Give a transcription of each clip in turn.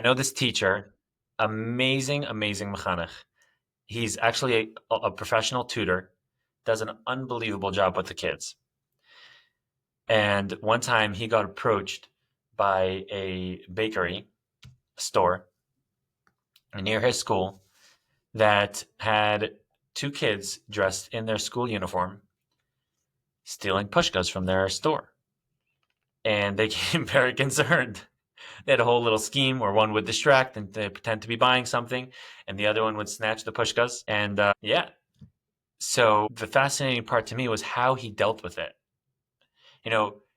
I know this teacher, amazing, amazing mechanech. He's actually a professional tutor, does an unbelievable job with the kids. And one time he got approached by a bakery store near his school that had two kids dressed in their school uniform stealing pushkas from their store. And they became very concerned. They had a whole little scheme where one would distract and pretend to be buying something, and the other one would snatch the pushkas. And yeah, so the fascinating part to me was how he dealt with it.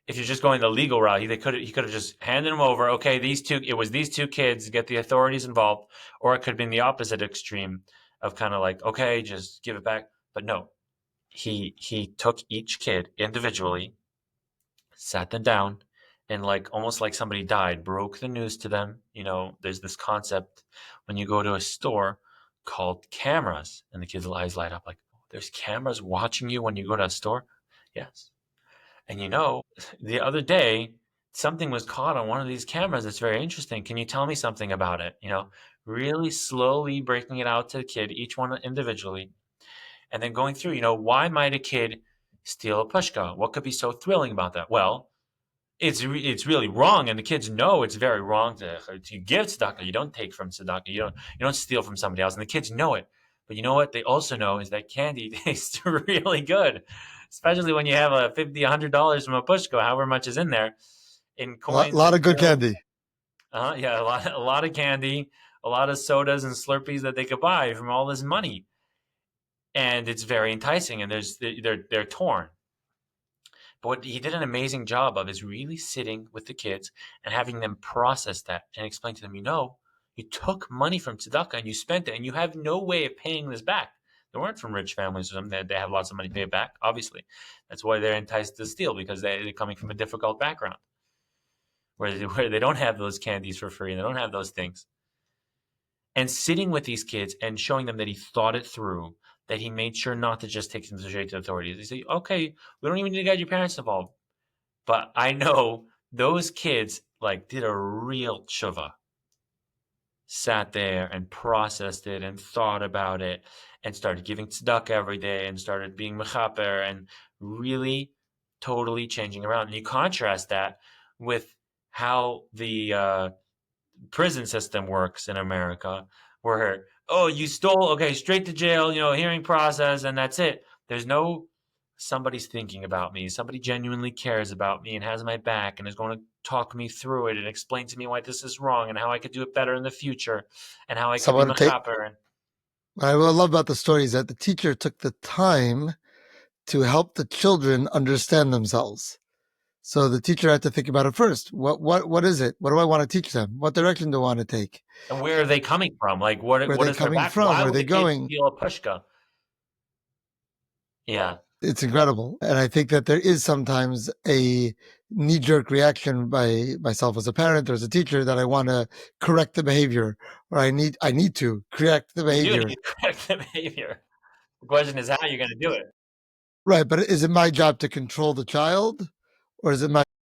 If you're just going the legal route, he could have just handed them over. Okay, it was these two kids, get the authorities involved, or it could have been the opposite extreme of kind of like, okay, just give it back. But no, he took each kid individually, sat them down, and like almost like somebody died, broke the news to them. There's this concept when you go to a store called cameras, and the kids' eyes light up like, oh, there's cameras watching you when you go to a store. Yes. And the other day, something was caught on one of these cameras that's very interesting. Can you tell me something about it? Really slowly breaking it out to the kid, each one individually, and then going through, why might a kid steal a pushka? What could be so thrilling about that? Well, it's really wrong, and the kids know it's very wrong to give tzedakah. You don't take from tzedakah. You don't steal from somebody else, and the kids know it. But you know what? They also know is that candy tastes really good, especially when you have a $50, $100 from a pushko, however much is in there, in A lot, coins lot and of good bills. candy. Yeah, a lot of candy, a lot of sodas and Slurpees that they could buy from all this money, and it's very enticing. And they're torn. But what he did an amazing job of is really sitting with the kids and having them process that and explain to them, you took money from tzedakah and you spent it, and you have no way of paying this back. They weren't from rich families or something. They have lots of money to pay it back, obviously. That's why they're enticed to steal, because they're coming from a difficult background where they don't have those candies for free and they don't have those things. And sitting with these kids and showing them that he thought it through, that he made sure not to just take them straight to authorities. He said, okay, we don't even need to get your parents involved. But I know those kids like did a real tshuva, sat there and processed it and thought about it and started giving tzedakah every day and started being mechaper and really totally changing around. And you contrast that with how the prison system works in America, where, oh, you stole, okay, straight to jail, hearing process, and that's it. There's no, somebody's thinking about me. Somebody genuinely cares about me and has my back and is going to talk me through it and explain to me why this is wrong and how I could do it better in the future and how I could be Someone to take. mechaper. What I love about the story is that the teacher took the time to help the children understand themselves. So the teacher had to think about it first. What is it? What do I want to teach them? What direction do I want to take? And where are they coming from? Like, Where are what they is their coming back? from? Why Where are would they a kid going? steal a pushka? Yeah. It's incredible. And I think that there is sometimes a knee-jerk reaction by myself as a parent or as a teacher that I want to correct the behavior, or I need to correct the You do behavior. need to correct the behavior. The question is how you're going to do it. Right, but is it my job to control the child, or is it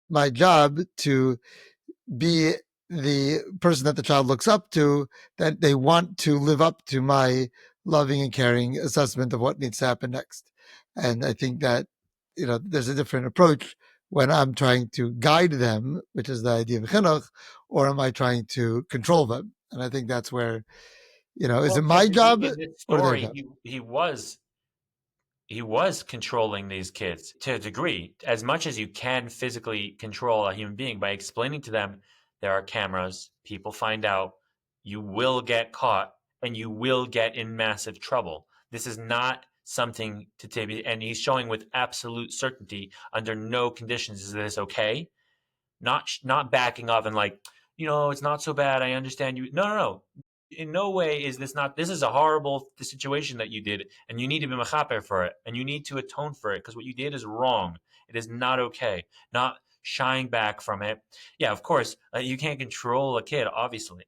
my job to be the person that the child looks up to, that they want to live up to my loving and caring assessment of what needs to happen next? And I think that, there's a different approach when I'm trying to guide them, which is the idea of chinuch, or am I trying to control them? And I think that's where, is Well, it to a my job degree in this or their story, job? he was controlling these kids to a degree, as much as you can physically control a human being by explaining to them there are cameras, people find out, you will get caught, and you will get in massive trouble. This is not something to take, and he's showing with absolute certainty, under no conditions is this okay. Not backing off and like, it's not so bad. I understand you. No, no, no. In no way is this not. This is a horrible situation that you did, and you need to be mechaper for it, and you need to atone for it because what you did is wrong. It is not okay. Not shying back from it. Yeah, of course, you can't control a kid, obviously,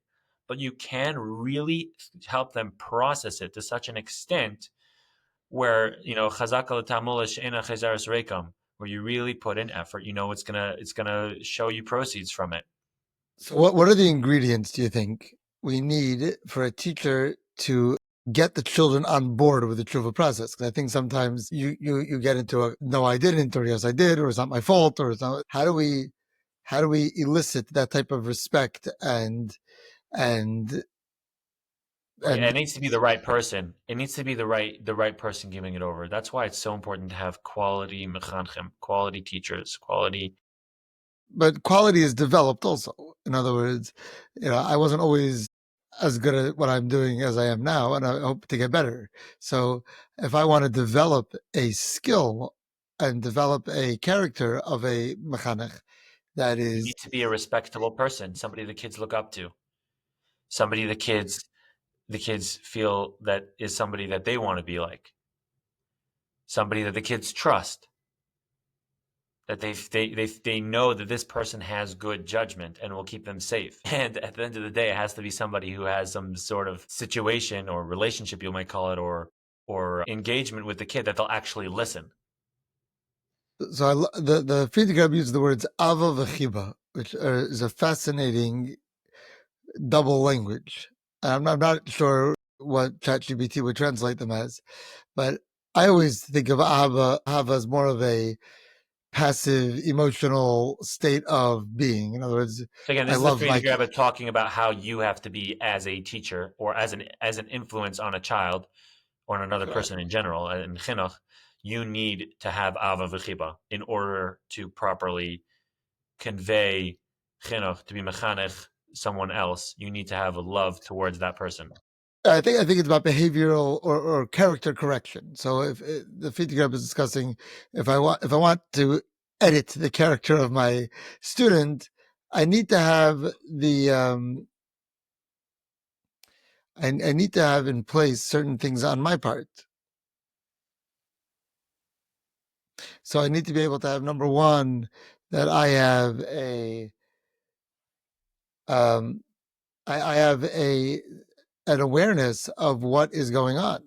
but you can really help them process it to such an extent where chazaka l'tamulish ina chezaris rekam, where you really put in effort, it's gonna show you proceeds from it. So, what are the ingredients do you think we need for a teacher to get the children on board with the tshuva process? Because I think sometimes you get into a no, I didn't, or yes, I did, or it's not my fault, or it's not. How do we elicit that type of respect and Well, yeah, and it needs to be the right person. It needs to be the right person giving it over. That's why it's so important to have quality mechanchim, quality teachers, quality. but quality is developed also. In other words, I wasn't always as good at what I'm doing as I am now, and I hope to get better. So if I want to develop a skill and develop a character of a mechanech that You is need to be a respectable person, somebody the kids look up to, somebody the kids feel that is somebody that they want to be like, somebody that the kids trust, that they know that this person has good judgment and will keep them safe. And at the end of the day, it has to be somebody who has some sort of situation or relationship, you might call it, or engagement with the kid that they'll actually listen. so. The Friedrich Rebbe uses the words ava v'chiba, which is a fascinating double language. I'm not sure what ChatGPT would translate them as, but I always think of Ava as more of a passive emotional state of being. In other words, So again, I this is the love my Friedrich Rabbi talking about how you have to be as a teacher or as an influence on a child or on another right. person in general in chinuch. You need to have ava v'chiba in order to properly convey chinuch, to be mechanech someone else. You need to have a love towards that person. I think it's about behavioral or character correction. So if the Friedrich Rebbe is discussing if I want to edit the character of my student, I need to have the I need to have in place certain things on my part. So I need to be able to have number one that I have um, I have an awareness of what is going on.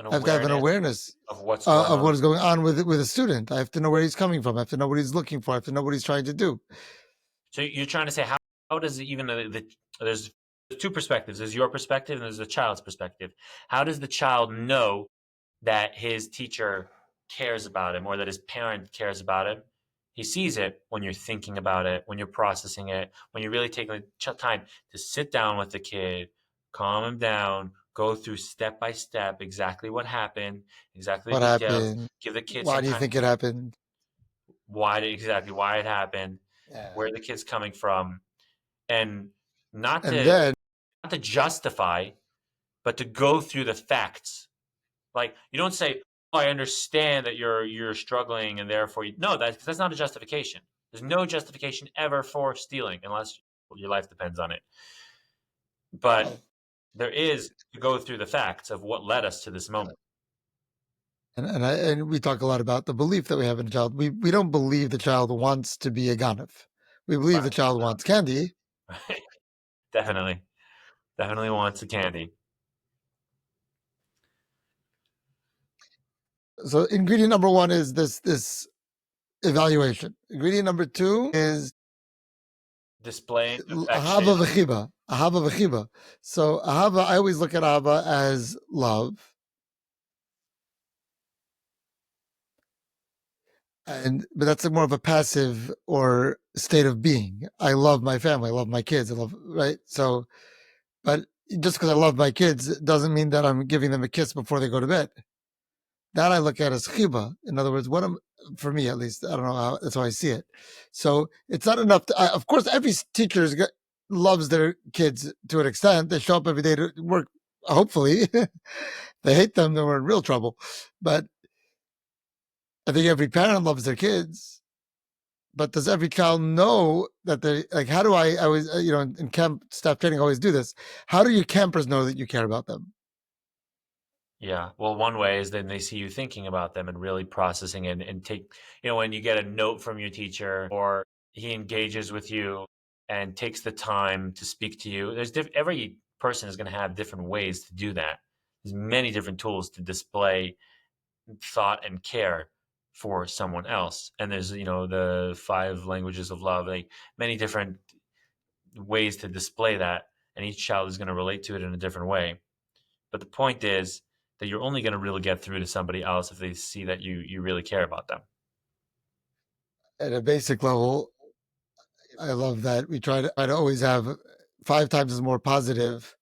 An I have to have an awareness awareness of what's going of on. what is going on with a student. I have to know where he's coming from. I have to know what he's looking for. I have to know what he's trying to do. So you're trying to say how does even there's two perspectives. There's your perspective and there's the child's perspective. How does the child know that his teacher cares about him or that his parent cares about him? He sees it when you're thinking about it, when you're processing it, when you're really taking the time to sit down with the kid, calm him down, go through step by step exactly what happened, exactly What the details, happened? give the kid Why some do you time think it happened? why it happened, Yeah. where the kid's coming from, and not And to then not to justify, but to go through the facts. Like you don't say, "Oh, I understand that you're struggling, and therefore you." No, that's not a justification. There's no justification ever for stealing, unless your life depends on it. But well, there is to go through the facts of what led us to this moment. and we talk a lot about the belief that we have in a child. We don't believe the child wants to be a ganef. We believe the Right. child wants candy. Right. Definitely. Definitely wants the candy. So ingredient number one is this evaluation. Ingredient number two is Displaying ahava affection. v'chiba. Ahava v'chiba. So ahava, I always look at ahava as love, but that's more of a passive or state of being. I love my family. I love my kids. I love right. So, but just because I love my kids doesn't mean that I'm giving them a kiss before they go to bed. That I look at as chiba. In other words, what I'm for me at least. I don't know how that's how I see it. So it's not enough. Of course, every teacher loves their kids to an extent. They show up every day to work. Hopefully, they hate them. Then we're in real trouble. But I think every parent loves their kids. But does every child know that they like? How do I always in camp staff training I always do this? How do your campers know that you care about them? Yeah. Well, one way is then they see you thinking about them and really processing it and take, when you get a note from your teacher or he engages with you and takes the time to speak to you. Every person is going to have different ways to do that. There's many different tools to display thought and care for someone else. And there's, the 5 languages of love, like many different ways to display that, and each child is going to relate to it in a different way. But the point is that you're only going to really get through to somebody else if they see that you really care about them. At a basic level, I love that we try to always have 5 times as more positive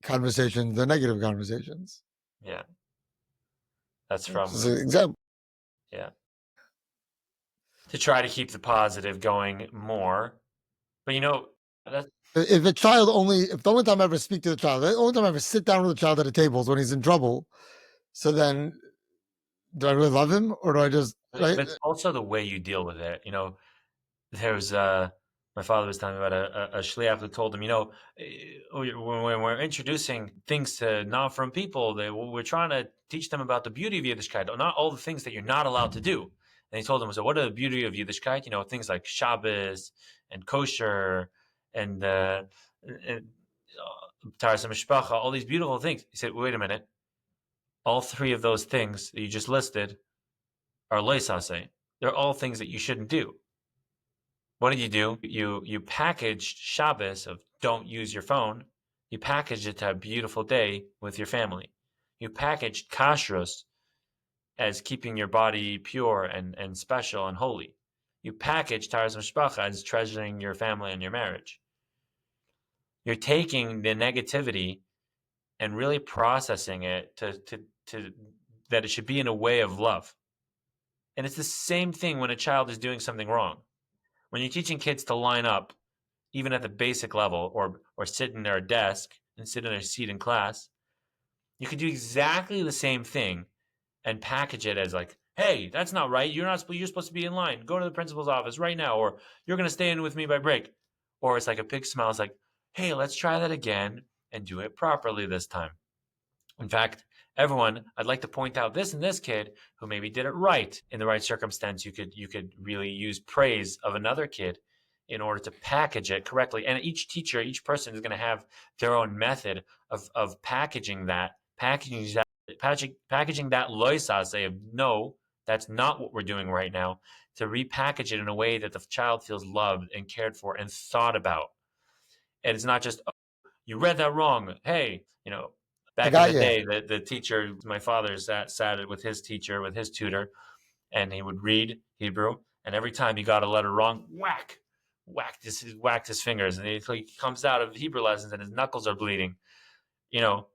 conversations than negative conversations. Yeah, that's This is from an example. yeah. To try to keep the positive going more, but that's If the only time I ever speak to the child, the only time I ever sit down with the child at a table is when he's in trouble. So then, do I really love him, or do I just but right? it's also the way you deal with it. There's my father was telling me about a shliach who told him, when we're introducing things to non-from people, we're trying to teach them about the beauty of Yiddishkeit, not all the things that you're not allowed to do. And he told them, so what are the beauty of Yiddishkeit? Things like Shabbos and kosher and Taras Mishpacha, all these beautiful things. He said, wait a minute, all three of those things that you just listed are loisase. They're all things that you shouldn't do. What did you do? You packaged Shabbos of don't use your phone. You packaged it to a beautiful day with your family. You packaged kashrus as keeping your body pure and special and holy. You packaged taras mishpacha as treasuring your family and your marriage. You're taking the negativity and really processing it to that it should be in a way of love. And it's the same thing when a child is doing something wrong. When you're teaching kids to line up, even at the basic level, or sit in their desk and sit in their seat in class, you could do exactly the same thing and package it as like, hey, that's not right. You're supposed to be in line. Go to the principal's office right now, or you're going to stay in with me by break. Or it's like a big smile. It's like, hey, let's try that again and do it properly this time. In fact, everyone, I'd like to point out this and this kid who maybe did it right in the right circumstance. You could really use praise of another kid in order to package it correctly. And each teacher, each person is going to have their own method of packaging that loisase of no, that's not what we're doing right now, to repackage it in a way that the child feels loved and cared for and thought about. And it's not just, you read that wrong. Hey, I back in got the you. day, the teacher, my father sat with his teacher, with his tutor, and he would read Hebrew, and every time he got a letter wrong, whacked his fingers, and he comes out of Hebrew lessons, and his knuckles are bleeding.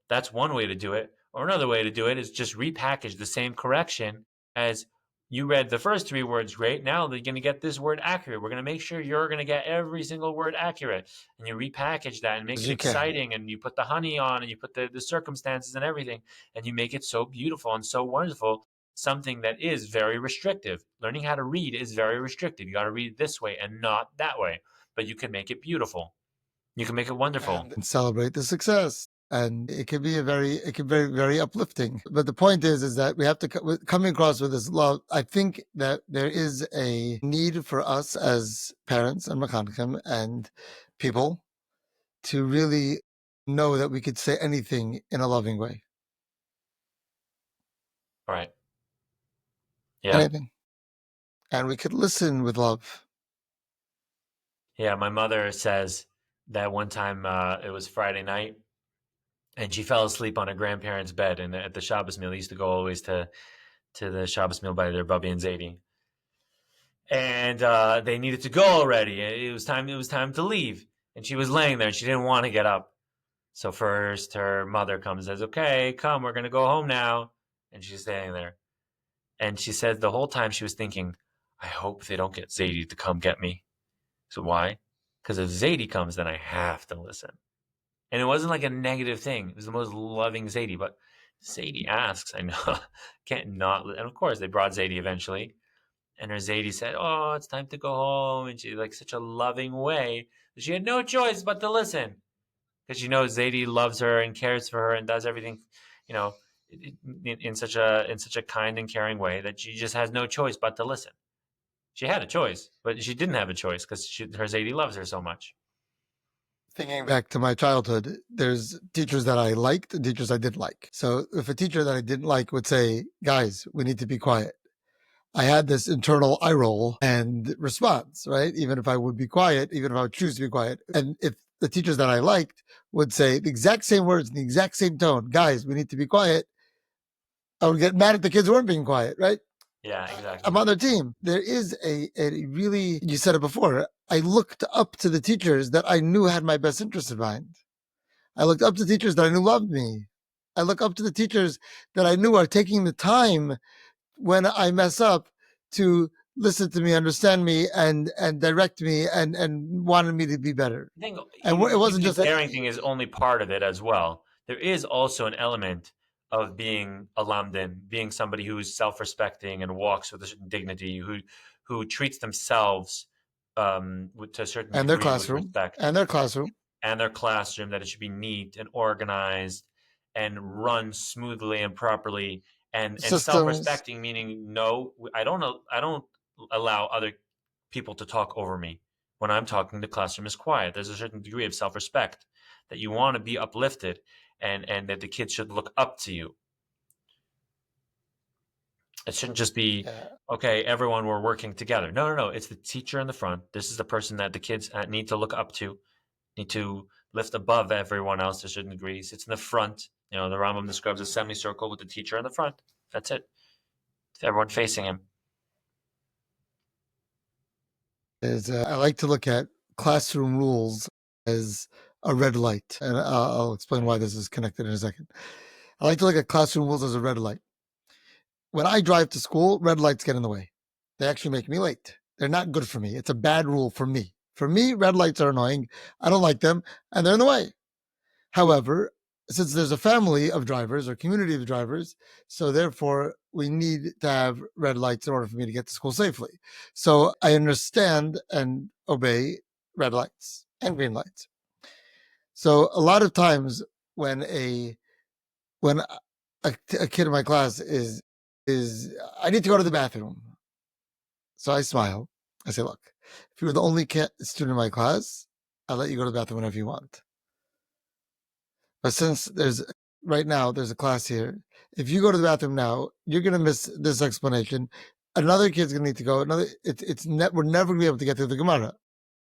That's one way to do it. Or another way to do it is just repackage the same correction as you read the first 3 words great. Now they're going to get this word accurate. We're going to make sure you're going to get every single word accurate. And you repackage that and make As it you can. exciting. And you put the honey on and you put the circumstances and everything. And you make it so beautiful and so wonderful. Something that is very restrictive. Learning how to read is very restrictive. You got to read it this way and not that way. But you can make it beautiful. You can make it wonderful. And celebrate the success. And it can be very uplifting. But the point is that we have to coming across with this love. I think that there is a need for us as parents and mechanchim and people to really know that we could say anything in a loving way. Right. Yeah. Anything. And we could listen with love. Yeah, my mother says that one time it was Friday night, and she fell asleep on her grandparents' bed. And at the Shabbos meal, they used to go always to the Shabbos meal by their Rabbi and Zadie, and they needed to go already. It was time. It was time to leave, and she was laying there, and she didn't want to get up. So first, her mother comes and says, "Okay, come, we're gonna go home now." And she's standing there, and she said the whole time she was thinking, "I hope they don't get Zadie to come get me." So why? Because if Zadie comes, then I have to listen. And it wasn't like a negative thing. It was the most loving Zadie. But Zadie asks, I know, can't not. And of course, they brought Zadie eventually. And her Zadie said, "Oh, it's time to go home." And she, like, such a loving way. She had no choice but to listen. Because she knows Zadie loves her and cares for her and does everything, you know, in such a kind and caring way that she just has no choice but to listen. She had a choice, but she didn't have a choice because her Zadie loves her so much. Thinking back to my childhood, there's teachers that I liked and teachers I didn't like. So if a teacher that I didn't like would say, guys, we need to be quiet, I had this internal eye roll and response, right? Even if I would be quiet, even if I would choose to be quiet. And if the teachers that I liked would say the exact same words in the exact same tone, guys, we need to be quiet, I would get mad at the kids who weren't being quiet, right? Yeah, exactly. I'm on their team. There is a really, you said it before, I looked up to the teachers that I knew had my best interest in mind. I looked up to teachers that I knew loved me. I look up to the teachers that I knew are taking the time when I mess up to listen to me, understand me, and direct me, and wanted me to be better. I think And it even wasn't the just that. caring thing is only part of it as well. There is also an element of being a lamdan, being somebody who's self-respecting and walks with a certain dignity, who treats themselves to a certain And their degree with classroom, respect, and their classroom and their classroom, that it should be neat and organized and run smoothly and properly, and systems, self-respecting, meaning no, I don't allow other people to talk over me. When I'm talking, the classroom is quiet. There's a certain degree of self-respect that you want to be uplifted, and that the kids should look up to you. It shouldn't just be, yeah, okay, everyone, we're working together. No, no, no. It's the teacher in the front. This is the person that the kids need to look up to, need to lift above everyone else to certain degrees. It's in the front. The Rambam describes a semicircle with the teacher in the front. That's it. Everyone facing him. is I like to look at classroom rules as a red light, and I'll explain why this is connected in a second. I like to look at classroom rules as a red light. When I drive to school, red lights get in the way. They actually make me late. They're not good for me. It's a bad rule for me. For me, red lights are annoying. I don't like them, and they're in the way. However, since there's a family of drivers or community of drivers, so therefore we need to have red lights in order for me to get to school safely. So I understand and obey red lights and green lights. So a lot of times when a kid in my class is I need to go to the bathroom. So I smile. I say, look, if you were the only student in my class, I'll let you go to the bathroom whenever you want. But since right now there's a class here, if you go to the bathroom now, you're gonna miss this explanation. Another kid's gonna need to go. We're never gonna be able to get through the Gemara.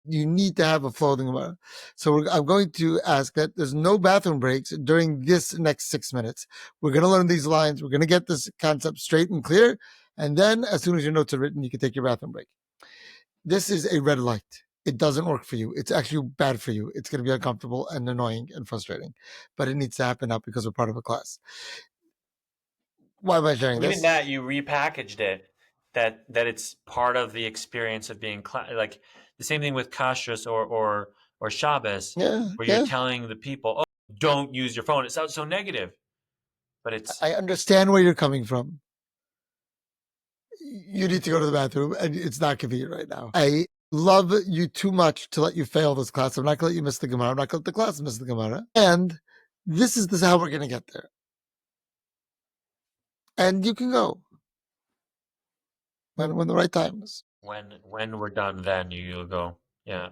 You need to have a flow of the Gemara. So I'm going to ask that there's no bathroom breaks during this next 6 minutes. We're gonna learn these lines. We're gonna get this concept straight and clear, and then as soon as your notes are written, you can take your bathroom break. This is a red light. It doesn't work for you. It's actually bad for you. It's going to be uncomfortable and annoying and frustrating, but it needs to happen now because we're part of a class. Why am I sharing Even this? that, you repackaged it, that it's part of the experience of being like the same thing with kashrus or Shabbos, Yeah, where you're yeah. telling the people, oh, don't use your phone. It sounds so negative, but it's I understand where you're coming from. You need to go to the bathroom, and it's not convenient right now. I love you too much to let you fail this class. I'm not going to let you miss the Gemara. I'm not going to let the class miss the Gemara. And this is how we're going to get there. And you can go when the right time is. when we're done, then you'll go. Yeah.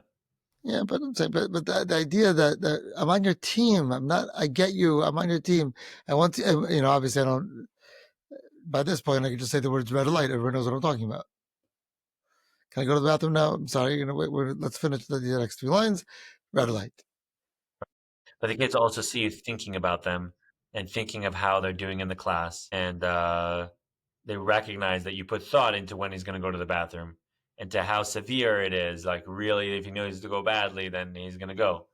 Yeah, but I'm saying, but the idea that I'm on your team, I'm not. I get you. I'm on your team. And once obviously, I don't. By this point, I can just say the words red light. Everyone knows what I'm talking about. Can I go to the bathroom now? I'm sorry. Wait. Let's finish the next few lines. Red light. But the kids also see you thinking about them and thinking of how they're doing in the class, and they recognize that you put thought into when he's going to go to the bathroom and to how severe it is. Like, really, if he knows to go badly, then he's going to go.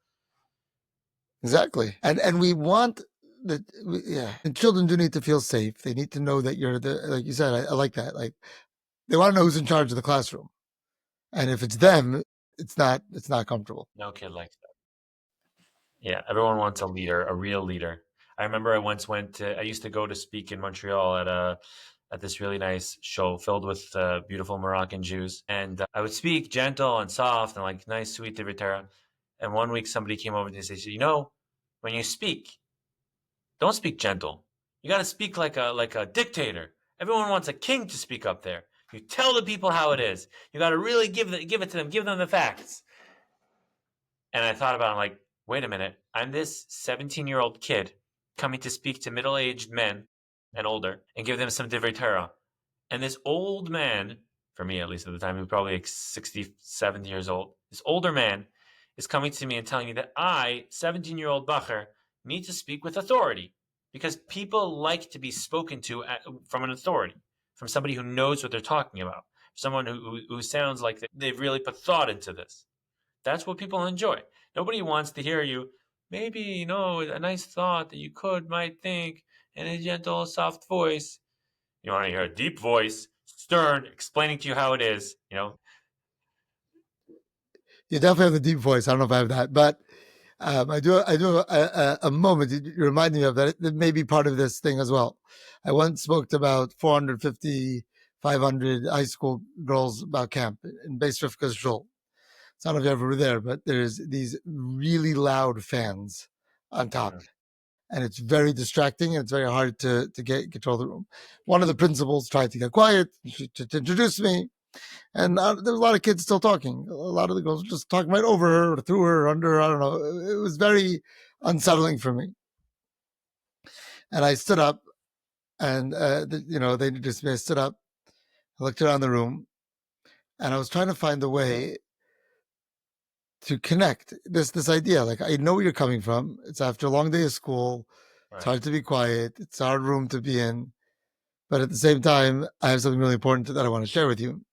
Exactly. And we want that. Yeah. And children do need to feel safe. They need to know that you're the. Like you said, I like that. Like they want to know who's in charge of the classroom, and if it's them, it's not. It's not comfortable. No kid likes that. Yeah, everyone wants a leader, a real leader. I remember I used to go to speak in Montreal at this really nice show filled with beautiful Moroccan Jews, and I would speak gentle and soft and like nice, sweet Tibetan. And one week somebody came over to me and said, when you speak, don't speak gentle. You got to speak like a dictator. Everyone wants a king to speak up there. You tell the people how it is. You got to really give it to them, give them the facts. And I thought about it, I'm like, wait a minute. I'm this 17-year-old kid coming to speak to middle-aged men and older and give them some divrei Torah. And this old man, for me at least at the time, he was probably like 60, 70 years old. This older man is coming to me and telling me that I, 17-year-old Bacher, need to speak with authority because people like to be spoken to from an authority, from somebody who knows what they're talking about, someone who sounds like they've really put thought into this. That's what people enjoy. Nobody wants to hear you, maybe, a nice thought that you might think in a gentle, soft voice. You want to hear a deep voice, stern, explaining to you how it is. You definitely have the deep voice. I don't know if I have that, but I do. I do a moment. You reminded me of that. It may be part of this thing as well. I once spoke to about 450, 500 high school girls about camp in Beis Rivka's shul. So I don't know if you ever were there, but there's these really loud fans on top, Mm-hmm. and it's very distracting, and it's very hard to get control of the room. One of the principals tried to get quiet to introduce me, and there was a lot of kids still talking. A lot of the girls were just talking right over her, or through her, or under her. I don't know. It was very unsettling for me. And I stood up, and they introduced me. I stood up, I looked around the room, and I was trying to find a way to connect this idea. Like, I know where you're coming from. It's after a long day of school. It's Right. hard to be quiet. It's a hard room to be in. But at the same time, I have something really important that I want to share with you.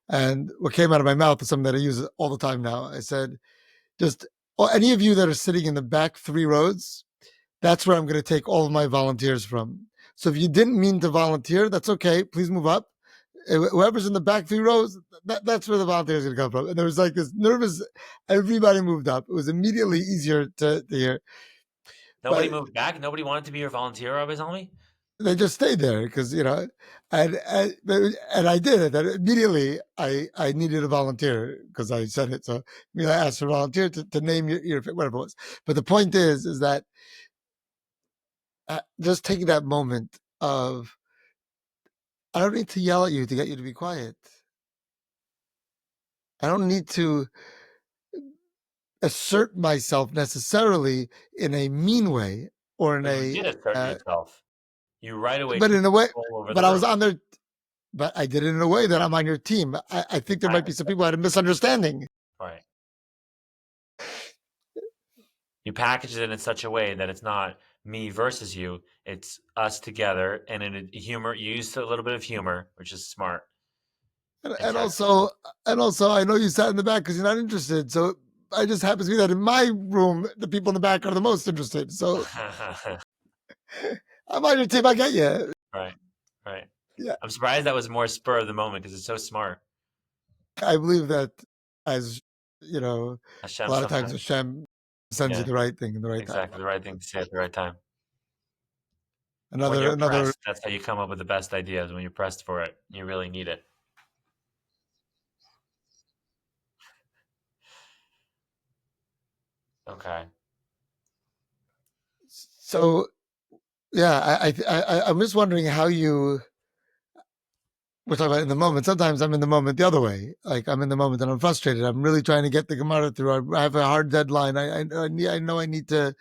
And what came out of my mouth is something that I use all the time now. I said, just any of you that are sitting in the back 3 rows, that's where I'm going to take all of my volunteers from. So if you didn't mean to volunteer, that's okay. Please move up. Whoever's in the back 3 rows, that's where the volunteers are going to come from. And there was like this nervous, everybody moved up. It was immediately easier to hear. Nobody But moved back. Nobody wanted to be your volunteer, Rabbi Zalmy? they just stayed there because, and I did it. And immediately I needed a volunteer because I said it. So I asked for a volunteer to name your whatever it was. But the point is that just taking that moment of, I don't need to yell at you to get you to be quiet. I don't need to assert myself necessarily in a mean way or in But you a, did assert yourself. You right away but took in a way, control over the but I was room. on there, but I did it in a way that I'm on your team. I think there might be Packaged some it. people who had a misunderstanding. Right. You packaged it in such a way that it's not me versus you. It's us together. And in a humor, you used a little bit of humor, which is smart And, and and tactful. also, and also, I know you sat in the back because you're not interested. So I just happens to be that in my room, the people in the back are the most interested. So I'm on your team. I get you. Right. Right. Yeah, I'm surprised that was more spur of the moment because it's so smart. I believe that, as you know, a Hashem lot of times sometimes. Hashem sends you Yeah, the right thing in the right time. exactly. The right thing to say at the right time. When Another, you're another. pressed, that's how you come up with the best ideas. When you're pressed for it, you really need it. Okay. So yeah, I'm just wondering how you. We're talking about in the moment. Sometimes I'm in the moment the other way. Like, I'm in the moment and I'm frustrated. I'm really trying to get the Gemara through. I have a hard deadline. I know I need to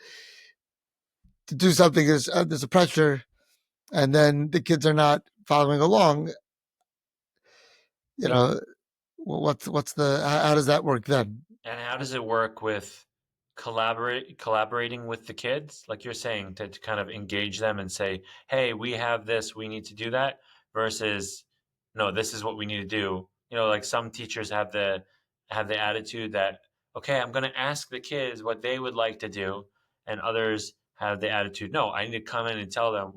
do something. There's a pressure, and then the kids are not following along. You know, what's the how does that work then? And how does it work with collaborating with the kids? Like you're saying, to kind of engage them and say, "Hey, we have this, we need to do that," versus, "No, this is what we need to do." Like some teachers have the attitude that, "Okay, I'm going to ask the kids what they would like to do," and others have the attitude, "No, I need to come in and tell them."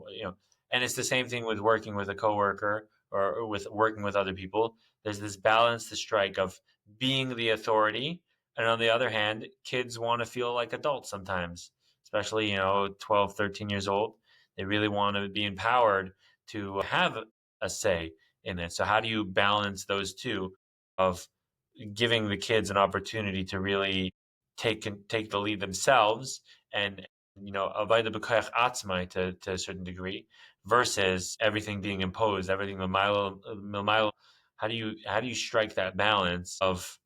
And it's the same thing with working with a coworker or with working with other people. There's this balance to strike of being the authority, and on the other hand, kids want to feel like adults sometimes, especially, 12, 13 years old. They really want to be empowered to have a say in it. So how do you balance those two of giving the kids an opportunity to really take the lead themselves and avoid the b'koyach atzmai to a certain degree versus everything being imposed, everything milmailo. How do you strike that balance of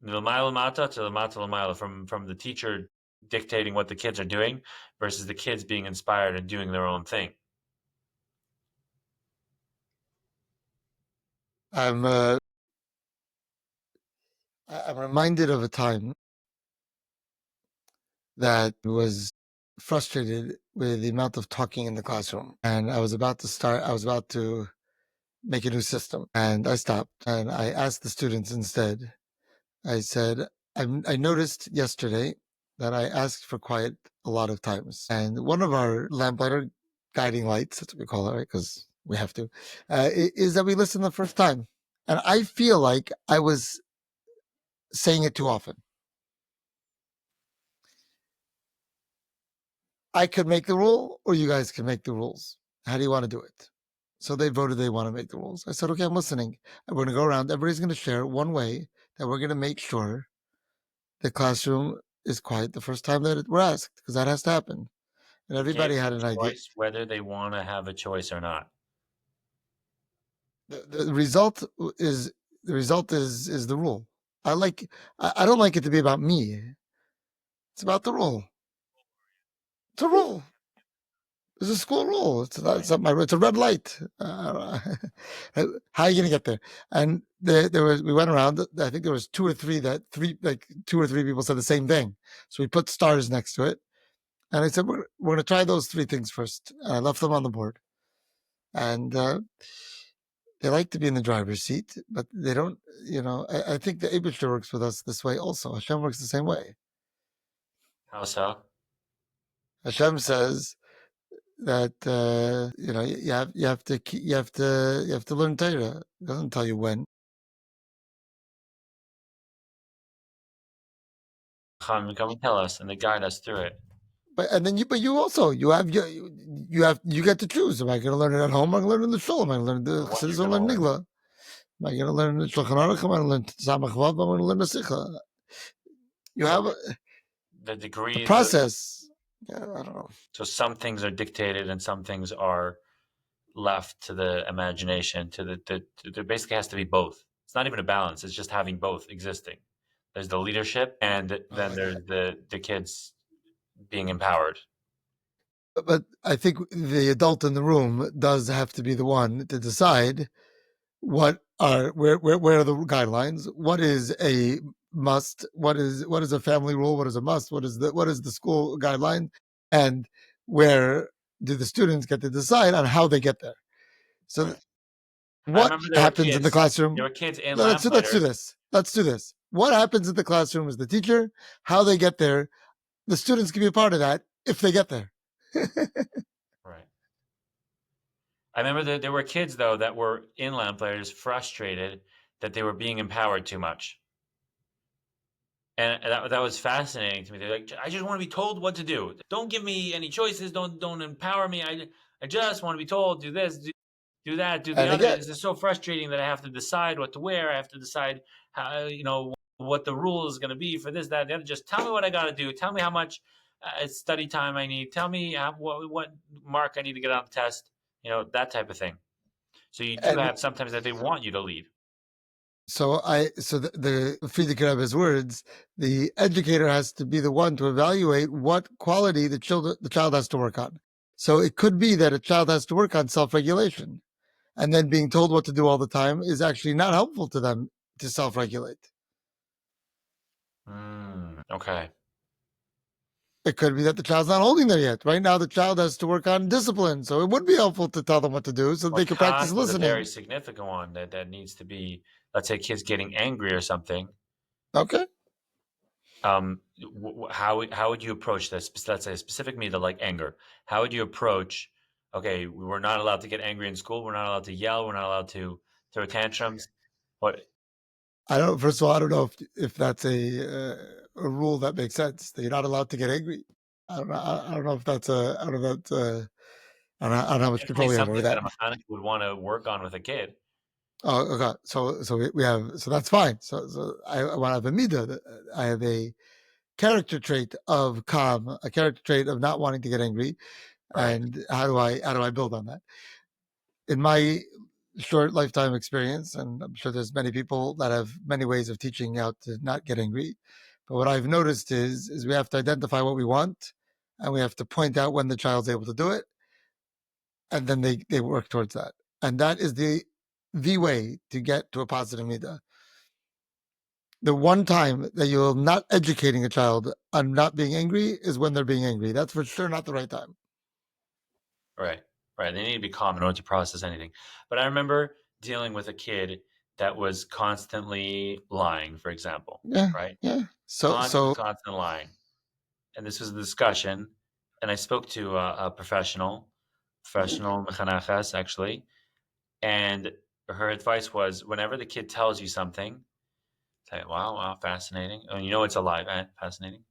L'mayla to l'mata from the teacher dictating what the kids are doing versus the kids being inspired and doing their own thing? I'm I'm reminded of a time that was frustrated with the amount of talking in the classroom, and I was about to make a new system, and I stopped and I asked the students instead. I said, I noticed yesterday that I asked for quiet a lot of times, and one of our lamplighter guiding lights, that's what we call it, right? Because we have to, is that we listen the first time, and I feel like I was saying it too often. I could make the rule, or you guys can make the rules. How do you want to do it? So they voted they want to make the rules. I said, okay, I'm listening. And we're going to go around. Everybody's going to share one way that we're going to make sure the classroom is quiet the first time that we're asked, because that has to happen. And everybody Give had them an idea. choice whether they want to have a choice or not. The result is the rule. I don't like it to be about me. It's about the rule. It's a rule. It's a school rule. It's not my. It's a red light. How are you going to get there? And there was. We went around. I think there was two or three people said the same thing. So we put stars next to it, and I said we're going to try those three things first. And I left them on the board, and they like to be in the driver's seat, but they don't. I think the Abishter works with us this way also. Hashem works the same way. How so? Hashem says that you have to learn Torah. It doesn't tell you when. Come and tell us and they guide us through it. But you also you get to choose. Am I going to learn it at home? Am I going to learn it in the shul? Am I going to learn the Chassidus or learn Nigla? Am I going to learn the Shulchan Aruch? Am I going to learn Samach Vav? Am I going to learn the Sikha? You have The degree, process. Yeah, I don't know. So some things are dictated and some things are left to the imagination. There basically has to be both. It's not even a balance. It's just having both existing. There's the leadership, and then there's the kids being empowered. But I think the adult in the room does have to be the one to decide where are the guidelines, what is a must, what is a family rule, what is a must, what is the school guideline, and where do the students get to decide on how they get there. So Right. I what remember happens in the classroom? there were kids in Let's do Lamplighters. this. What happens in the classroom is the teacher, how they get there. The students can be a part of that if they get there. Right. I remember that there were kids though that were in Lamplighters frustrated that they were being empowered too much. And that was fascinating to me. They're like, I just want to be told what to do. Don't give me any choices. Don't empower me. I just want to be told, do this, do that, do the And other. again, This is so frustrating that I have to decide what to wear. I have to decide how, what the rule is going to be for this, that, the other. Just tell me what I got to do. Tell me how much study time I need. Tell me what mark I need to get on the test. That type of thing. So you do and have sometimes that they want you to lead. so the Frierdiker Rebbe's words, the educator has to be the one to evaluate what quality the child has to work on. So it could be that a child has to work on self-regulation, and then being told what to do all the time is actually not helpful to them to self-regulate. Okay. It could be that the child's not holding there yet. Right now, the child has to work on discipline, so it would be helpful to tell them what to do so that Well, they could practice Khan is a very listening. significant one that needs to be, let's say, kids getting angry or something. Okay. How would you approach this? Let's say specific me to like anger. How would you approach? Okay, we're not allowed to get angry in school. We're not allowed to yell. We're not allowed to throw tantrums. What? First of all, I don't know if that's a rule that makes sense. That you're not allowed to get angry. I don't know if that's a. I don't know if that's I don't know how much Definitely control we have over something that that. a mechanic would want to work on with a kid. Oh, okay. So we have. So that's fine. So when I have a midah, I have a character trait of calm, a character trait of not wanting to get angry. Right. And how do I build on that? In my short lifetime experience, and I'm sure there's many people that have many ways of teaching how to not get angry. But what I've noticed is we have to identify what we want, and we have to point out when the child's able to do it, and then they work towards that. And that is the the way to get to a positive midah. The one time that you're not educating a child on not being angry is when they're being angry. That's for sure not the right time. Right. Right. They need to be calm in order to process anything. But I remember dealing with a kid that was constantly lying, for example, Yeah, right? yeah. Constant lying. And this was a discussion, and I spoke to a professional mechanachas, actually, and her advice was whenever the kid tells you something, say, wow, wow, fascinating. And you know it's a lie, right? Fascinating.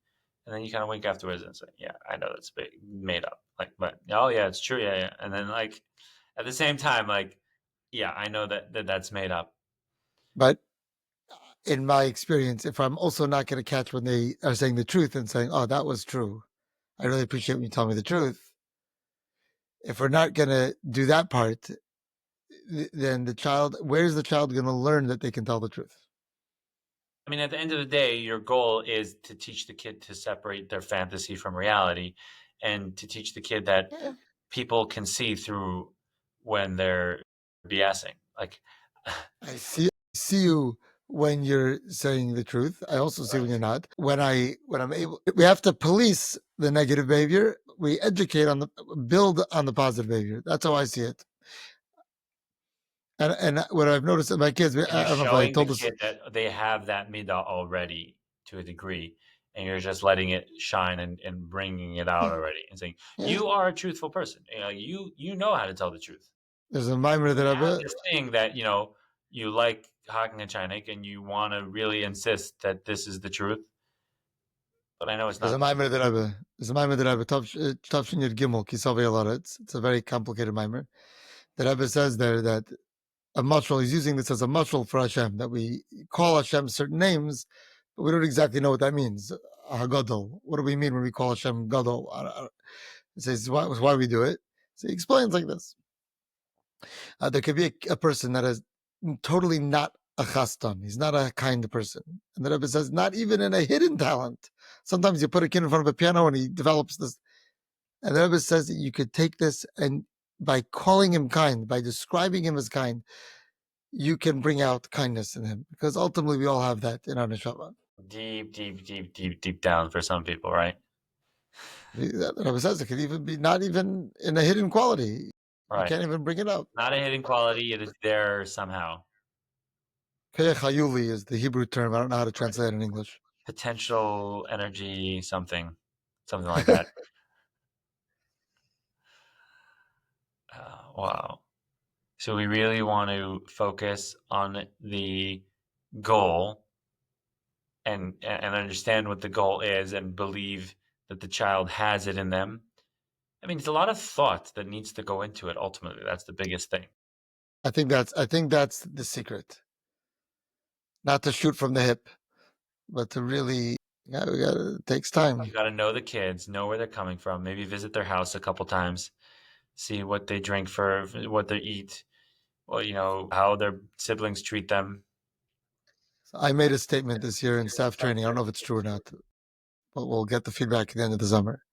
And then you kind of wink afterwards and say, yeah, I know that's made up. Like, but oh yeah, it's true, yeah, yeah. And then like at the same time, like, yeah, I know that's made up. But in my experience, if I'm also not going to catch when they are saying the truth and saying, "Oh, that was true," I really appreciate when you tell me the truth. If we're not going to do that part, then where's the child going to learn that they can tell the truth? I mean, at the end of the day, your goal is to teach the kid to separate their fantasy from reality and to teach the kid that Yeah. people can see through when they're BSing. Like, I see you when you're saying the truth. I also see when you're not. When I'm able, we have to police the negative behavior. We educate build on the positive behavior. That's how I see it. And what I've noticed in my kids, and I you're don't know if I showing the told this. kid that they have that midah already to a degree, and you're just letting it shine and bringing it out Yeah, already and saying, yeah. you are a truthful person. You know, you know how to tell the truth. There's a mimer that You have Rabbi. this thing that, you like hacking a Chinuch and you want to really insist that this is the truth, but I know it's There's a not the truth. mimer that Rabbi. There's a mimer that Rabbi. Tavshin Yud Gimel Kisavei Alaretz. It's a very complicated mimer. The Rabbi says there that a mashal. He's using this as a mashal for Hashem, that we call Hashem certain names, but we don't exactly know what that means. Hagadol. What do we mean when we call Hashem Gadol? He says why we do it. So he explains like this: there could be a person that is totally not a chastan. He's not a kind person, and the Rebbe says not even in a hidden talent. Sometimes you put a kid in front of a piano and he develops this. And the Rebbe says that you could take this and by calling him kind, by describing him as kind, you can bring out kindness in him, because ultimately we all have that in our neshama. Deep, deep, deep, deep, deep down for some people, right? The Rebbe says it could even be not even in a hidden quality. You Right. can't even bring it out. Not a hidden quality. It is there somehow. Kayach hayuli is the Hebrew term. I don't know how to Right. translate it in English. Potential energy, something like that. Wow. So we really want to focus on the goal and understand what the goal is and believe that the child has it in them. I mean, it's a lot of thought that needs to go into it. Ultimately, that's the biggest thing. I think that's the secret. Not to shoot from the hip, but to really, yeah, it takes You time. got to know the kids, know where they're coming from. Maybe visit their house a couple times, see what they drink for, what they eat, well, how their siblings treat them. So I made a statement this year in staff training. I don't know if it's true or not, but we'll get the feedback at the end of the summer.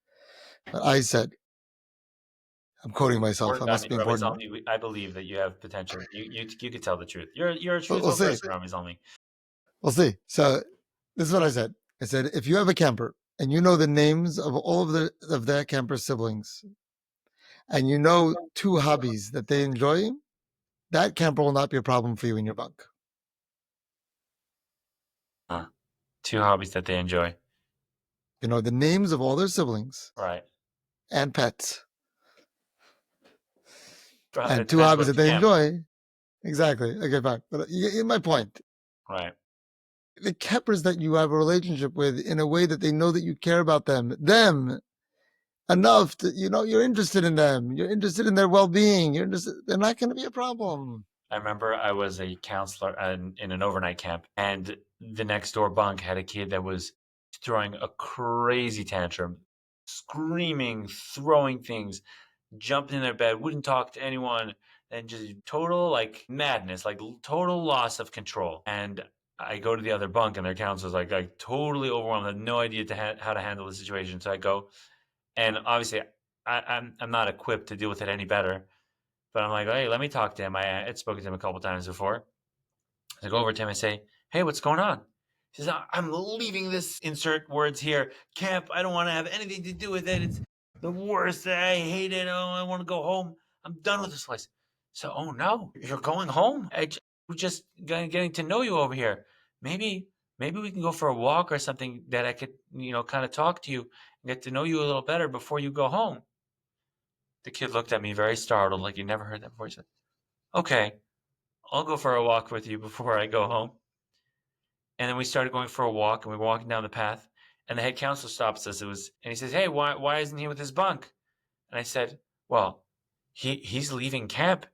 But I said, I'm quoting myself. Work I on must it, be Rabbi important. Zalmy. I believe that you have potential. You could tell the truth. You're a We'll truthful see. person, Rabbi Zalmy. We'll see. So this is what I said. I said, if you have a camper and you know the names of all of that camper's siblings, and you know two hobbies that they enjoy, that camper will not be a problem for you in your bunk. Two hobbies that they enjoy. You know the names of all their siblings Right. and pets, But and it two depends hobbies what that the they camper. enjoy. Exactly. Okay, fine. But my point, Right. the campers that you have a relationship with in a way that they know that you care about them enough to, you're interested in them. You're interested in their well-being. They're not going to be a problem. I remember I was a counselor in an overnight camp, and the next door bunk had a kid that was throwing a crazy tantrum, screaming, throwing things, jumped in their bed, wouldn't talk to anyone, and just total like madness, like total loss of control. And I go to the other bunk, and their counselor's like totally overwhelmed, had no idea how to handle the situation. So I go, and obviously I'm not equipped to deal with it any better. But I'm like, hey, let me talk to him. I had spoken to him a couple times before. I go over to him and say, hey, what's going on? He says, I'm leaving this, insert words here, camp. I don't want to have anything to do with it. It's the worst. I hate it. Oh, I want to go home. I'm done with this place. So, oh no, you're going home? We're just getting to know you over here. Maybe we can go for a walk or something that I could, kind of talk to you and get to know you a little better before you go home. The kid looked at me very startled, like he never heard that before. He said, okay, I'll go for a walk with you before I go home. And then we started going for a walk, and we were walking down the path, and the head counselor stops us. And he says, "Hey, why isn't he with his bunk?" And I said, "Well, he's leaving camp,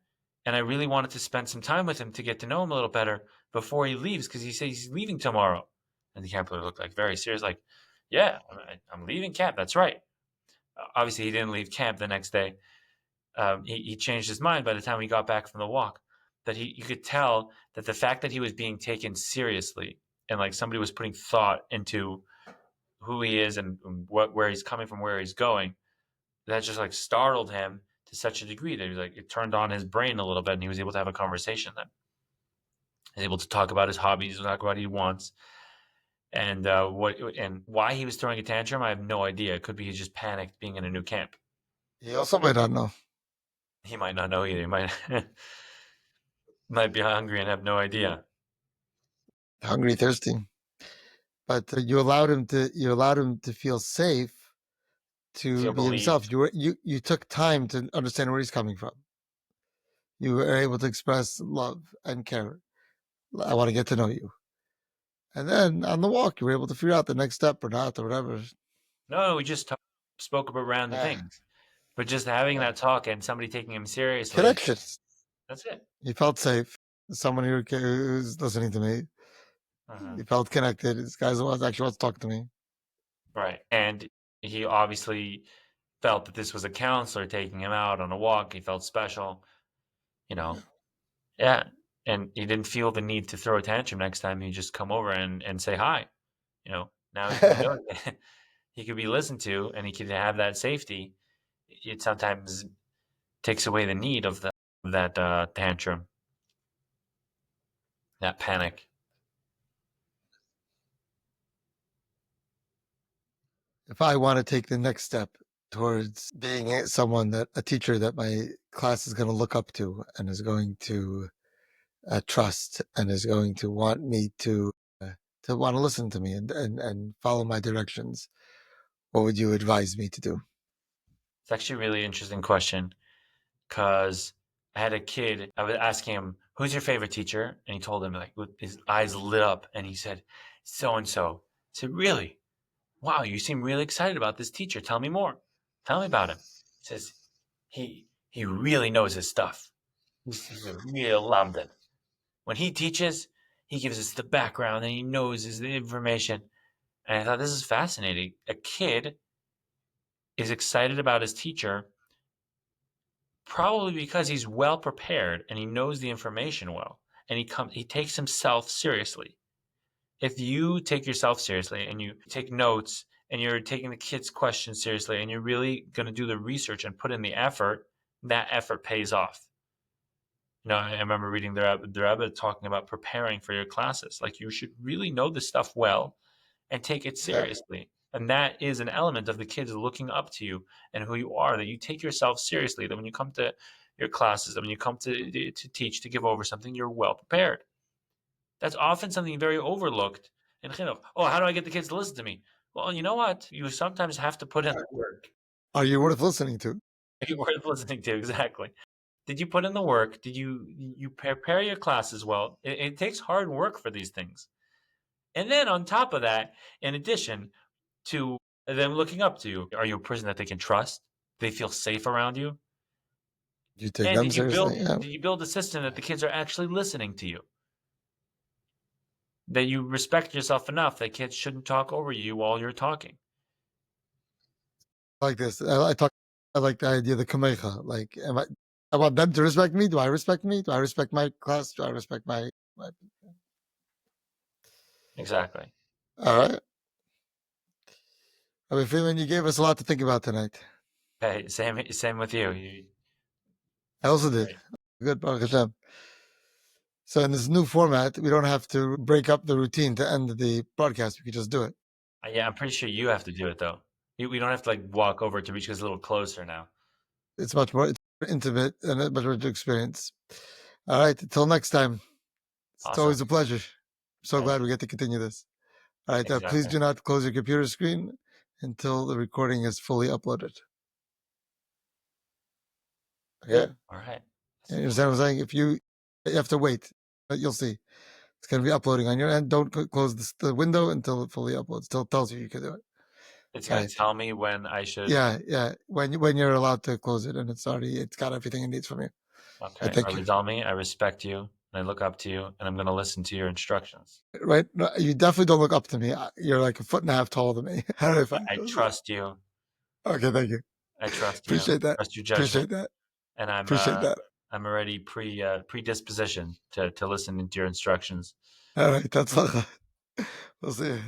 and I really wanted to spend some time with him to get to know him a little better before he leaves, because he says he's leaving tomorrow." And the counselor looked like very serious, like, "Yeah, I'm leaving camp. That's right." Obviously, he didn't leave camp the next day. He changed his mind by the time we got back from the walk. That you could tell that the fact that he was being taken seriously and like somebody was putting thought into who he is and where he's coming from, where he's going, that just like startled him to such a degree that he was like it turned on his brain a little bit, and he was able to have a conversation. Then he was able to talk about his hobbies, talk about what he wants, and what and why he was throwing a tantrum. I have no idea. It could be he just panicked being in a new camp. He also might not know. He might not know either. He might might be hungry and have no idea. Hungry, thirsty. But you allowed him to feel safe to Feel be himself. believed. You took time to understand where he's coming from. You were able to express love and care. I want to get to know you. And then on the walk, you were able to figure out the next step or not or whatever. No, we just spoke about random Ah, things. But just having yeah. that talk and somebody taking him seriously, Connections. that's it. You felt safe. Someone who's listening to me. Uh-huh. You felt connected. This guy actually wants to talk to me. Right. And he obviously felt that this was a counselor taking him out on a walk. He felt special, you know. Yeah. And he didn't feel the need to throw a tantrum next time. He just come over and say hi. Now he knows he could be listened to and he could have that safety. It sometimes takes away the need of that tantrum, that panic. If I want to take the next step towards being a teacher that my class is going to look up to and is going to trust and is going to want me to want to listen to me and follow my directions, what would you advise me to do? It's actually a really interesting question because I had a kid. I was asking him, "Who's your favorite teacher?" And he told him, like, with his eyes lit up, and he said, "So and so." I said, "Really? Wow, you seem really excited about this teacher. Tell me more. Tell me about him." He says, "He really knows his stuff. He's a real lamdan. When he teaches, he gives us the background and he knows his information." And I thought this is fascinating. A kid is excited about his teacher probably because he's well prepared and he knows the information well, and he takes himself seriously. If you take yourself seriously and you take notes and you're taking the kids' questions seriously and you're really going to do the research and put in the effort, that effort pays off. I remember reading the Rabbi talking about preparing for your classes. Like you should really know this stuff well and take it Yeah. seriously. And that is an element of the kids looking up to you and who you are, that you take yourself seriously, that when you come to your classes, that when you come to teach, to give over something, you're well prepared. That's often something very overlooked in chinuch. Oh, how do I get the kids to listen to me? Well, you know what? You sometimes have to put in the work. Are you worth listening to? Are you worth listening to? Exactly. Did you put in the work? Did you prepare your classes well? It takes hard work for these things. And then on top of that, in addition to them looking up to you, are you a person that they can trust? They feel safe around you? Do you take And them did you seriously? build Yeah. did you build a system that the kids are actually listening to you? That you respect yourself enough that kids shouldn't talk over you while you're talking. I like this. I like the idea of the kamecha. Like, I want them to respect me. Do I respect me? Do I respect my class? Do I respect my Exactly. all right. I mean, Freeman, you gave us a lot to think about tonight. Hey, same with you. I also did. Great. Good, Baruch Hashem. So in this new format, we don't have to break up the routine to end the broadcast. We could just do it. Yeah, I'm pretty sure you have to do it though. We don't have to like walk over to reach, 'cause it's a little closer now. It's much more intimate and a much more experience. All right, until next time. It's Awesome. always a pleasure. So Thank glad you. we get to continue this. All right, please Exactly. do not close your computer screen until the recording is fully uploaded. Okay. All right. You understand what I'm saying? If you have to wait, but you'll see. It's going to be uploading on your end. Don't close the window until it fully uploads. Till it tells you can do it. It's All gonna right. tell me when I should. Yeah. When you're allowed to close it, and it's got everything it needs from you. Okay, Thank Rabbi you. Zalmy, I respect you and I look up to you, and I'm gonna listen to your instructions. Right? No, you definitely don't look up to me. You're like a foot and a half taller than me. How do I find I those? trust you. Okay, thank you. I trust you. Appreciate that. Trust your judgment, Appreciate that. and Appreciate that. I'm already predispositioned to listening to your instructions. All right, that's all. We'll see you.